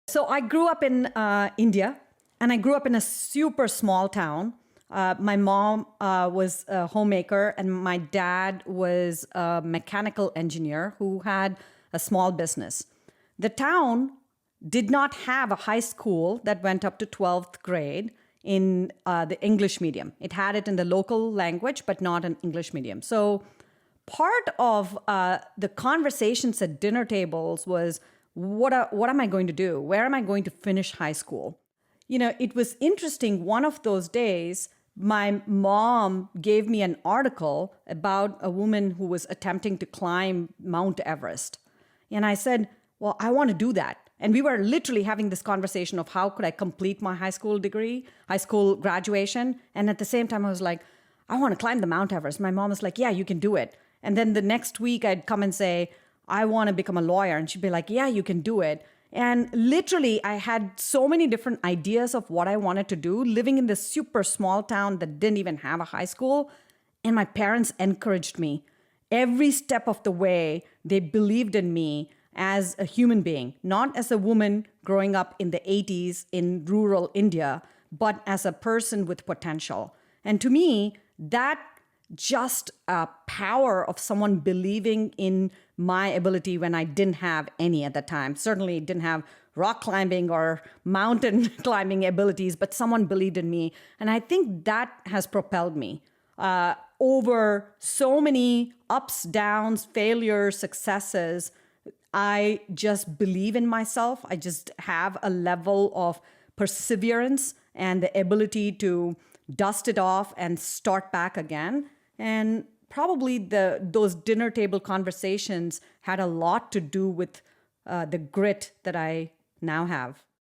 So I grew up in India, and I grew up in a super small town. My mom was a homemaker, and my dad was a mechanical engineer who had a small business. The town did not have a high school that went up to 12th grade in the English medium. It had it in the local language, but not an English medium. So part of the conversations at dinner tables was, what am I going to do? Where am I going to finish high school? You know, it was interesting. One of those days, my mom gave me an article about a woman who was attempting to climb Mount Everest. And I said, well, I want to do that. And we were literally having this conversation of how could I complete my high school graduation. And at the same time, I was like, I want to climb the Mount Everest. My mom was like, yeah, you can do it. And then the next week I'd come and say, I want to become a lawyer. And she'd be like, yeah, you can do it. And literally, I had so many different ideas of what I wanted to do, living in this super small town that didn't even have a high school. And my parents encouraged me. Every step of the way, they believed in me as a human being, not as a woman growing up in the 80s in rural India, but as a person with potential. And to me, that just a power of someone believing in my ability when I didn't have any at the time. Certainly didn't have rock climbing or mountain climbing abilities, but someone believed in me. And I think that has propelled me over so many ups, downs, failures, successes. I just believe in myself. I just have a level of perseverance and the ability to dust it off and start back again. And probably those dinner table conversations had a lot to do with the grit that I now have.